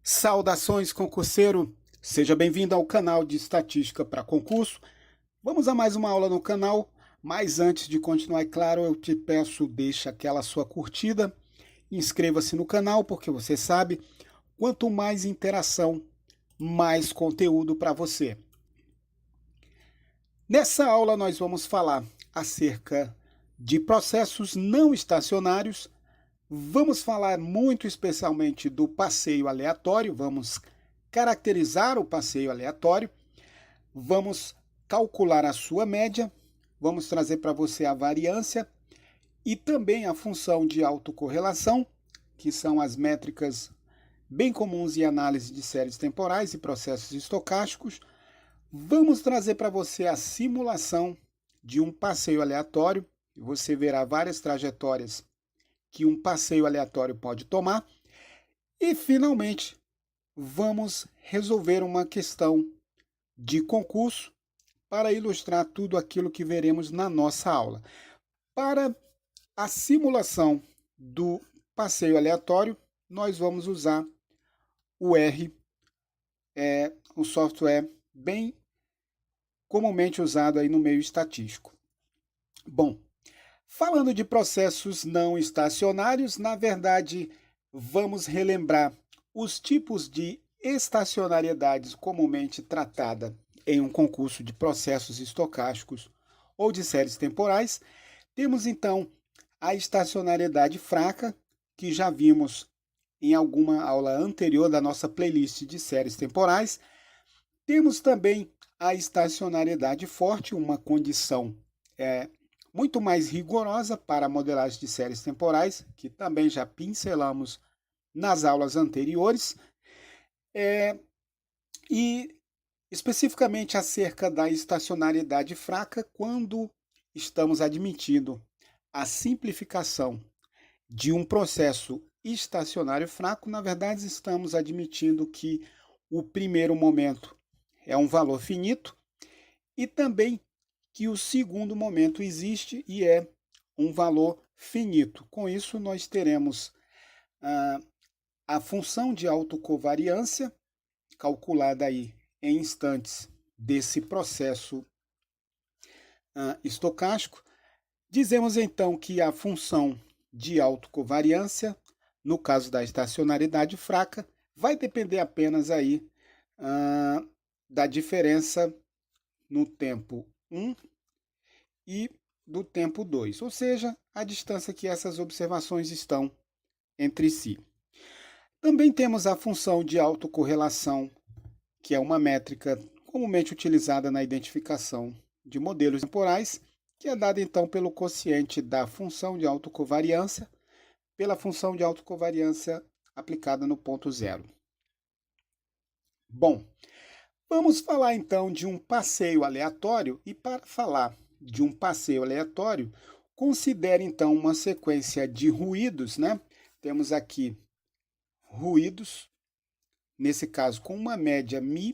Saudações, concurseiro! Seja bem-vindo ao canal de Estatística para Concurso. Vamos a mais uma aula no canal, mas antes de continuar, é claro, eu te peço, deixa aquela sua curtida, inscreva-se no canal, porque você sabe, quanto mais interação, mais conteúdo para você. Nessa aula nós vamos falar acerca de processos não estacionários. Vamos falar muito especialmente do passeio aleatório, vamos caracterizar o passeio aleatório, vamos calcular a sua média, vamos trazer para você a variância e também a função de autocorrelação, que são as métricas bem comuns em análise de séries temporais e processos estocásticos. Vamos trazer para você a simulação de um passeio aleatório. Você verá várias trajetórias que um passeio aleatório pode tomar. E, finalmente, vamos resolver uma questão de concurso para ilustrar tudo aquilo que veremos na nossa aula. Para a simulação do passeio aleatório, nós vamos usar o R, um software bem comumente usado aí no meio estatístico. Bom, falando de processos não estacionários, na verdade, vamos relembrar os tipos de estacionariedades comumente tratada em um concurso de processos estocásticos ou de séries temporais. Temos então a estacionariedade fraca, que já vimos em alguma aula anterior da nossa playlist de séries temporais. Temos também a estacionariedade forte, uma condição muito mais rigorosa para a modelagem de séries temporais, que também já pincelamos nas aulas anteriores, e especificamente acerca da estacionariedade fraca, quando estamos admitindo a simplificação de um processo estacionário fraco, na verdade estamos admitindo que o primeiro momento é um valor finito e também que o segundo momento existe e é um valor finito. Com isso, nós teremos a função de autocovariância, calculada aí em instantes desse processo estocástico. Dizemos então que a função de autocovariância, no caso da estacionariedade fraca, vai depender apenas aí da diferença no tempo 1 e do tempo 2, ou seja, a distância que essas observações estão entre si. Também temos a função de autocorrelação, que é uma métrica comumente utilizada na identificação de modelos temporais, que é dada então pelo quociente da função de autocovariância pela função de autocovariância aplicada no ponto zero. Bom, vamos falar então de um passeio aleatório, e para falar de um passeio aleatório, considere então uma sequência de ruídos, né? Temos aqui ruídos, nesse caso com uma média μ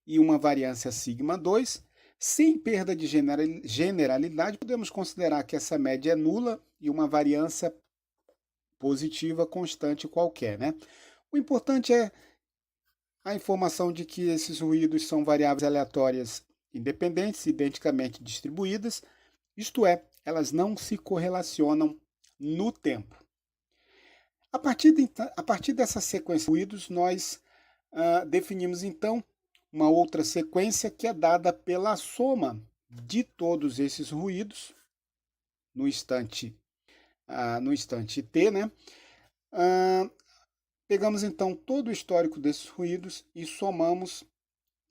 e uma variância σ2, sem perda de generalidade, podemos considerar que essa média é nula e uma variância positiva constante qualquer, né? O importante é a informação de que esses ruídos são variáveis aleatórias independentes, identicamente distribuídas, isto é, elas não se correlacionam no tempo. A partir dessa sequência de ruídos, nós definimos então uma outra sequência que é dada pela soma de todos esses ruídos no instante t, né? Pegamos então todo o histórico desses ruídos e somamos.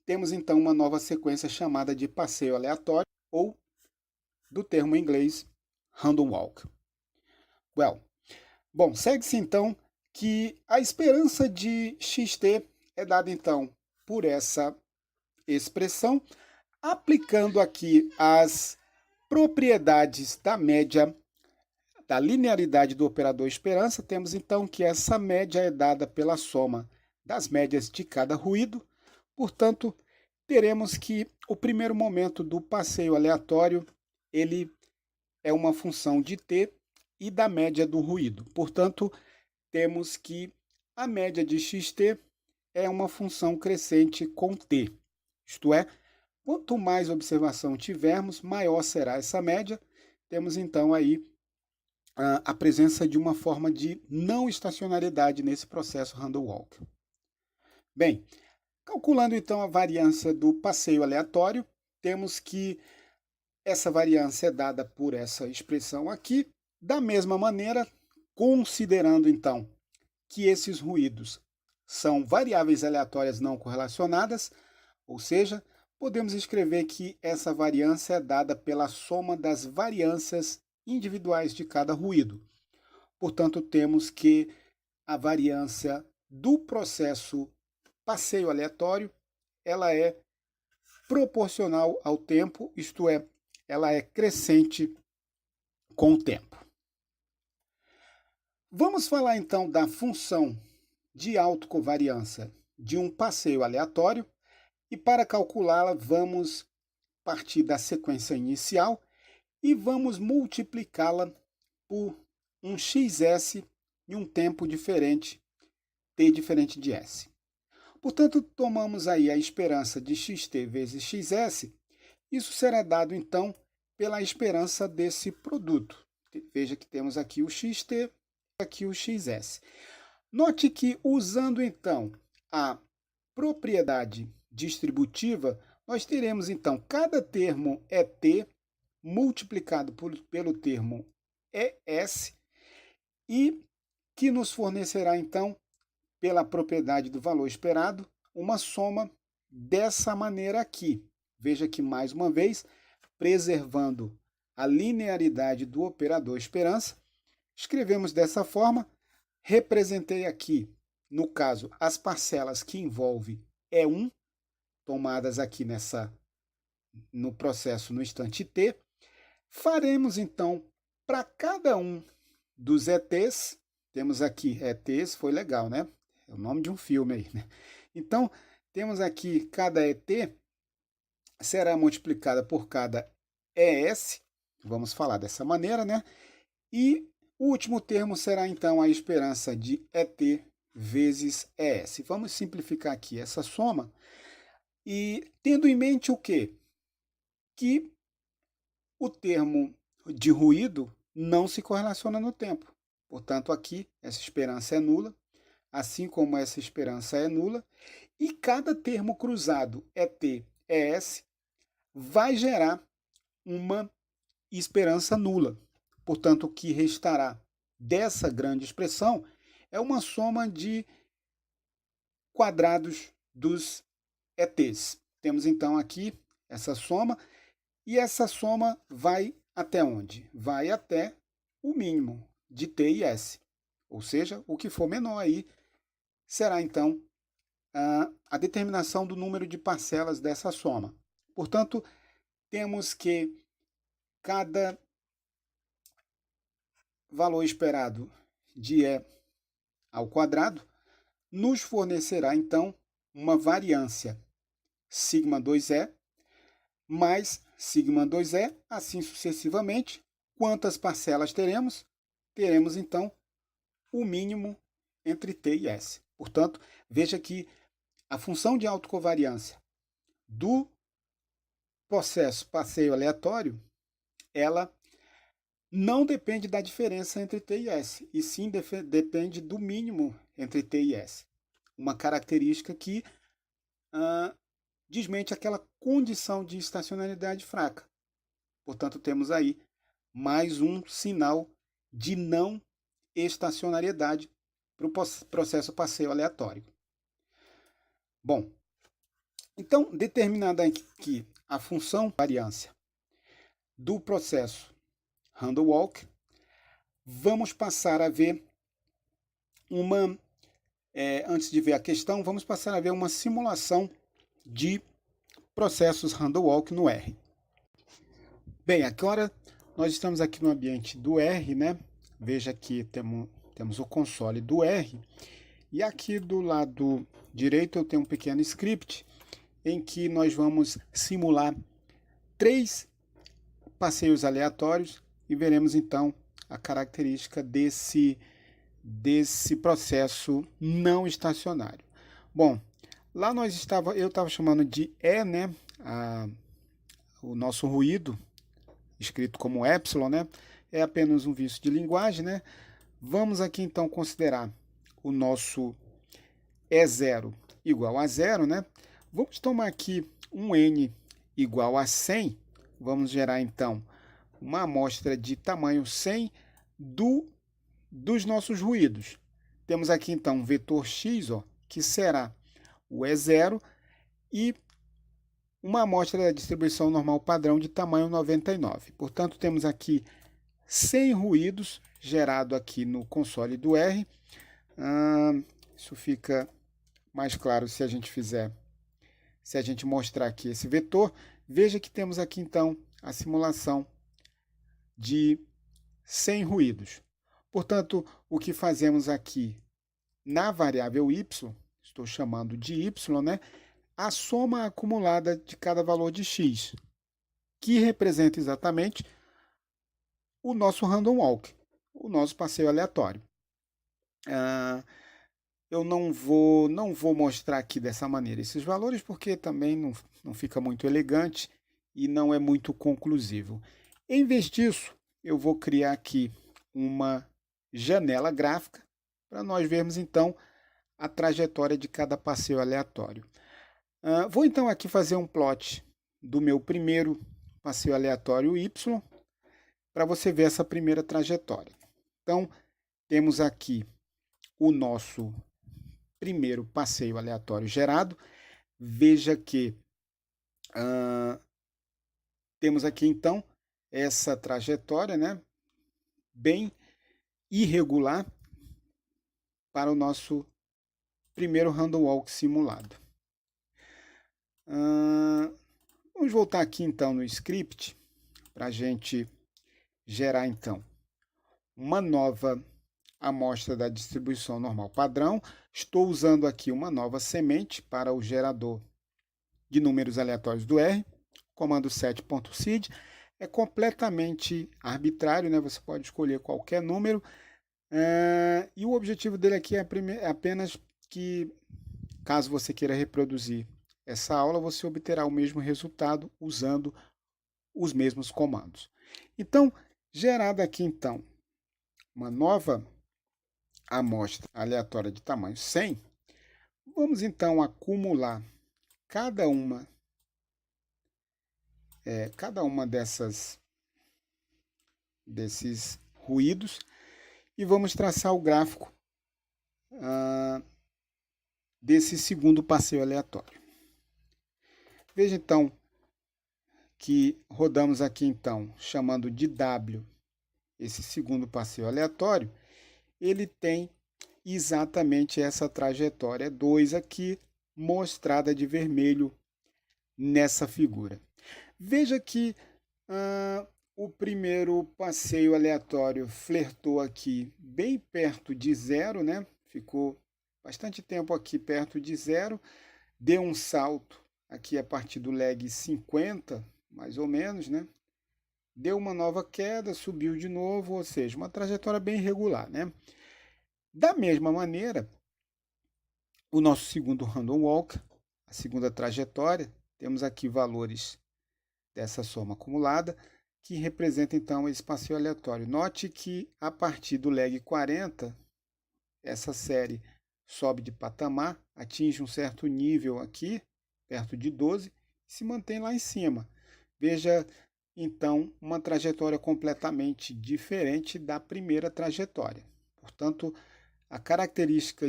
Temos então uma nova sequência chamada de passeio aleatório, ou do termo em inglês random walk. Bom, segue-se então que a esperança de xt é dada então por essa expressão, aplicando aqui as propriedades da média, da linearidade do operador esperança. Temos então que essa média é dada pela soma das médias de cada ruído. Portanto, teremos que o primeiro momento do passeio aleatório, ele é uma função de t e da média do ruído. Portanto, temos que A média de xt é uma função crescente com t, isto é, quanto mais observação tivermos, maior será essa média. Temos então aí a presença de uma forma de não estacionariedade nesse processo random walk. Bem, calculando então a variância do passeio aleatório, temos que essa variância é dada por essa expressão aqui. Da mesma maneira, considerando então que esses ruídos são variáveis aleatórias não correlacionadas, ou seja, podemos escrever que essa variância é dada pela soma das variâncias individuais de cada ruído. Portanto, temos que a variância do processo passeio aleatório, ela é proporcional ao tempo, isto é, ela é crescente com o tempo. Vamos falar então da função de autocovariância de um passeio aleatório, e para calculá-la vamos partir da sequência inicial e vamos multiplicá-la por um xs e um tempo diferente, t diferente de s. Portanto, tomamos aí a esperança de xt vezes xs, isso será dado então pela esperança desse produto. Veja que temos aqui o xt, aqui o xs. Note que usando então a propriedade distributiva, nós teremos então cada termo é t multiplicado pelo termo es e que nos fornecerá então, pela propriedade do valor esperado, uma soma dessa maneira aqui. Veja que mais uma vez, preservando a linearidade do operador esperança, escrevemos dessa forma. Representei aqui, no caso, as parcelas que envolve E1, tomadas aqui no processo no instante t. Faremos, então, para cada um dos ETs, temos aqui ETs, foi legal, né? É o nome de um filme aí, né? Então, temos aqui cada ET será multiplicada por cada ES, vamos falar dessa maneira, né? E o último termo será, então, a esperança de ET vezes ES. Vamos simplificar aqui essa soma e tendo em mente o quê? Que o termo de ruído não se correlaciona no tempo. Portanto, aqui, essa esperança é nula, assim como essa esperança é nula, e cada termo cruzado ET, ES, vai gerar uma esperança nula. Portanto, o que restará dessa grande expressão é uma soma de quadrados dos ETs. Temos então aqui essa soma, e essa soma vai até onde? Vai até o mínimo de t e s. Ou seja, o que for menor aí será então a determinação do número de parcelas dessa soma. Portanto, temos que cada valor esperado de e ao quadrado nos fornecerá, então, uma variância sigma 2e mais sigma 2e, assim sucessivamente. Quantas parcelas teremos? Teremos, então, o mínimo entre t e s. Portanto, veja que a função de autocovariância do processo passeio aleatório, ela não depende da diferença entre t e s, e sim depende do mínimo entre t e s. Uma característica que desmente aquela condição de estacionalidade fraca. Portanto, temos aí mais um sinal de não estacionariedade para o processo passeio aleatório. Bom, então, determinada aqui a função variância do processo random walk, vamos passar a ver antes de ver a questão, vamos passar a ver uma simulação de processos random walk no R. Bem, agora nós estamos aqui no ambiente do R, né? Veja que temos o console do R, e aqui do lado direito eu tenho um pequeno script em que nós vamos simular 3 passeios aleatórios e veremos então a característica desse desse processo não estacionário. Bom, lá eu estava chamando de E, né? O nosso ruído, escrito como epsilon, né? É apenas um vício de linguagem, né? Vamos aqui então considerar o nosso E0 igual a zero, né? Vamos tomar aqui um N igual a 100. Vamos gerar então uma amostra de tamanho 100 dos nossos ruídos. Temos aqui então um vetor x, ó, que será o E0 e uma amostra da distribuição normal padrão de tamanho 99. Portanto, temos aqui 100 ruídos gerados aqui no console do R. Isso fica mais claro se a gente mostrar aqui esse vetor. Veja que temos aqui então a simulação de 100 ruídos. Portanto, o que fazemos aqui na variável y, estou chamando de y, né? A soma acumulada de cada valor de x, que representa exatamente o nosso random walk, o nosso passeio aleatório. Eu não vou mostrar aqui dessa maneira esses valores, porque também não fica muito elegante e não é muito conclusivo. Em vez disso, eu vou criar aqui uma janela gráfica para nós vermos então a trajetória de cada passeio aleatório. Vou então aqui fazer um plot do meu primeiro passeio aleatório y, para você ver essa primeira trajetória. Então, temos aqui o nosso primeiro passeio aleatório gerado. Veja que temos aqui então essa trajetória, né, bem irregular para o nosso primeiro random walk simulado. Vamos voltar aqui então no script para a gente gerar então uma nova amostra da distribuição normal padrão. Estou usando aqui uma nova semente para o gerador de números aleatórios do R. O comando set.seed é completamente arbitrário, né? Você pode escolher qualquer número. E o objetivo dele aqui é apenas que, caso você queira reproduzir essa aula, você obterá o mesmo resultado usando os mesmos comandos. Então, gerada aqui então uma nova amostra aleatória de tamanho 100, vamos então acumular cada uma desses ruídos e vamos traçar o gráfico desse segundo passeio aleatório. Veja então que rodamos aqui então, chamando de W esse segundo passeio aleatório, ele tem exatamente essa trajetória 2 aqui, mostrada de vermelho nessa figura. Veja que o primeiro passeio aleatório flertou aqui bem perto de zero, né? Ficou bastante tempo aqui perto de zero, deu um salto aqui a partir do lag 50, mais ou menos, né? Deu uma nova queda, subiu de novo, ou seja, uma trajetória bem irregular, né? Da mesma maneira, o nosso segundo random walk, a segunda trajetória, temos aqui valores dessa soma acumulada, que representa então esse passeio aleatório. Note que a partir do lag 40, essa série sobe de patamar, atinge um certo nível aqui, perto de 12, e se mantém lá em cima. Veja então uma trajetória completamente diferente da primeira trajetória. Portanto, a característica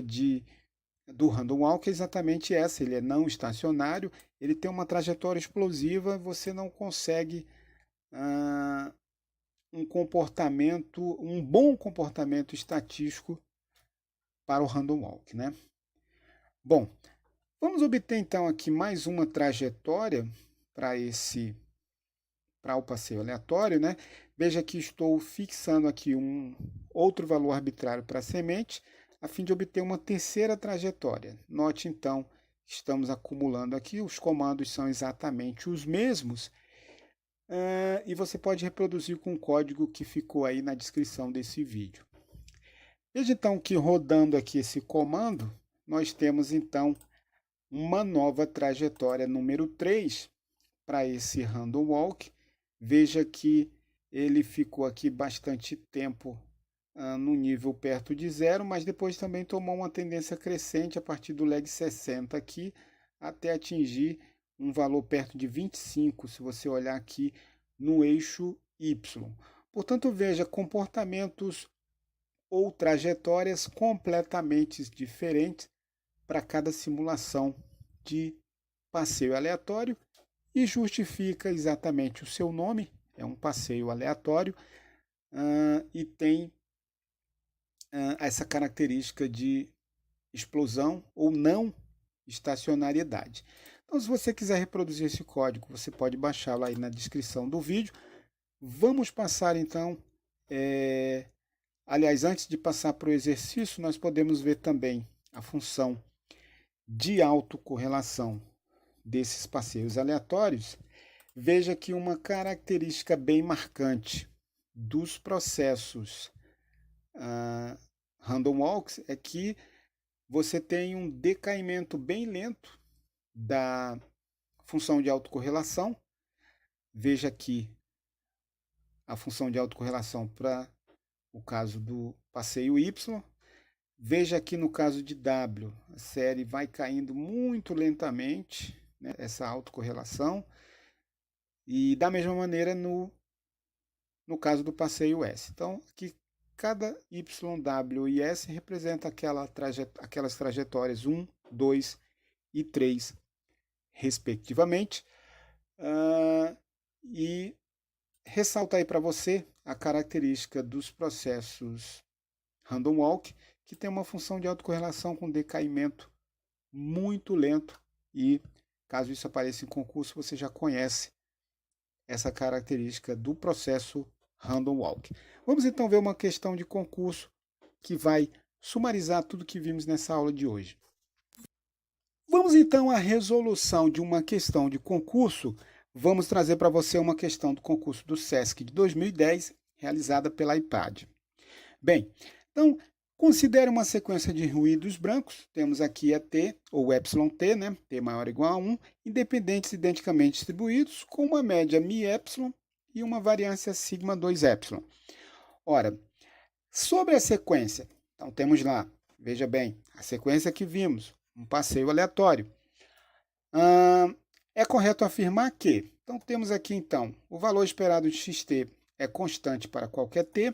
do random walk é exatamente essa, ele é não estacionário, ele tem uma trajetória explosiva, você não consegue um bom comportamento estatístico para o random walk, né? Bom, vamos obter então aqui mais uma trajetória para o passeio aleatório, né? Veja que estou fixando aqui um outro valor arbitrário para a semente, a fim de obter uma terceira trajetória. Note então, estamos acumulando aqui, os comandos são exatamente os mesmos, e você pode reproduzir com o código que ficou aí na descrição desse vídeo. Veja então que rodando aqui esse comando, nós temos então uma nova trajetória número 3 para esse random walk. Veja que ele ficou aqui bastante tempo no nível perto de zero, mas depois também tomou uma tendência crescente a partir do leg 60 aqui, até atingir um valor perto de 25, se você olhar aqui no eixo Y. Portanto, veja comportamentos ou trajetórias completamente diferentes para cada simulação de passeio aleatório e justifica exatamente o seu nome, é um passeio aleatório, e tem essa característica de explosão ou não estacionariedade. Então, se você quiser reproduzir esse código, você pode baixá-lo aí na descrição do vídeo. Vamos passar então, aliás, antes de passar para o exercício, nós podemos ver também a função de autocorrelação desses passeios aleatórios. Veja que uma característica bem marcante dos processos random walks é que você tem um decaimento bem lento da função de autocorrelação. Veja aqui a função de autocorrelação para o caso do passeio Y. Veja aqui no caso de W, a série vai caindo muito lentamente, né, essa autocorrelação. E da mesma maneira no caso do passeio S. Então, aqui cada Y, W e S representa aquelas trajetórias 1, 2 e 3, respectivamente. E ressalta aí para você a característica dos processos random walk, que tem uma função de autocorrelação com decaimento muito lento. E caso isso apareça em concurso, você já conhece essa característica do processo random walk. Vamos então ver uma questão de concurso que vai sumarizar tudo que vimos nessa aula de hoje. Vamos então à resolução de uma questão de concurso. Vamos trazer para você uma questão do concurso do SESC de 2010, realizada pela IPAD. Bem, então, considere uma sequência de ruídos brancos. Temos aqui ET, ou εt, né? T maior ou igual a 1, independentes identicamente distribuídos, com uma média μ e uma variância σ2ε. Ora, sobre a sequência, então temos lá, veja bem, a sequência que vimos, um passeio aleatório. É correto afirmar que, então temos aqui então, o valor esperado de xt é constante para qualquer t,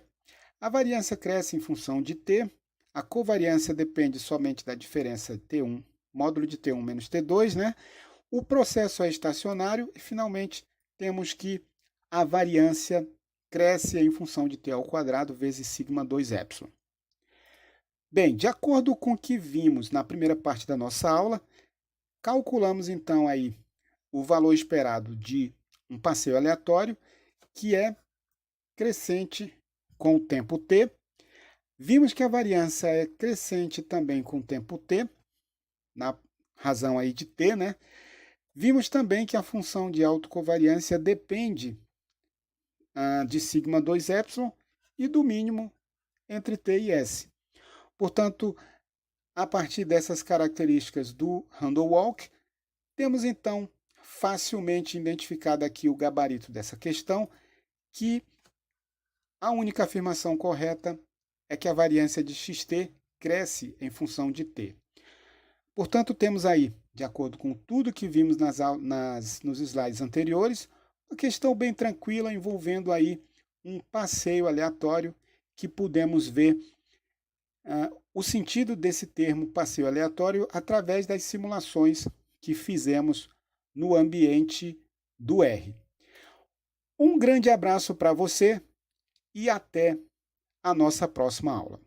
a variância cresce em função de t, a covariância depende somente da diferença de T1, módulo de T1 menos T2, né? O processo é estacionário e, finalmente, temos que a variância cresce em função de T ao quadrado vezes σ2ε. Bem, de acordo com o que vimos na primeira parte da nossa aula, calculamos então aí o valor esperado de um passeio aleatório, que é crescente com o tempo t. Vimos que a variância é crescente também com o tempo t, na razão aí de t, né? Vimos também que a função de autocovariância depende de σ2ε e do mínimo entre t e s. Portanto, a partir dessas características do random walk, temos então facilmente identificado aqui o gabarito dessa questão, que a única afirmação correta é que a variância de xt cresce em função de t. Portanto, temos aí, de acordo com tudo que vimos nos slides anteriores, uma questão bem tranquila envolvendo aí um passeio aleatório que podemos ver o sentido desse termo passeio aleatório através das simulações que fizemos no ambiente do R. Um grande abraço para você e até a nossa próxima aula.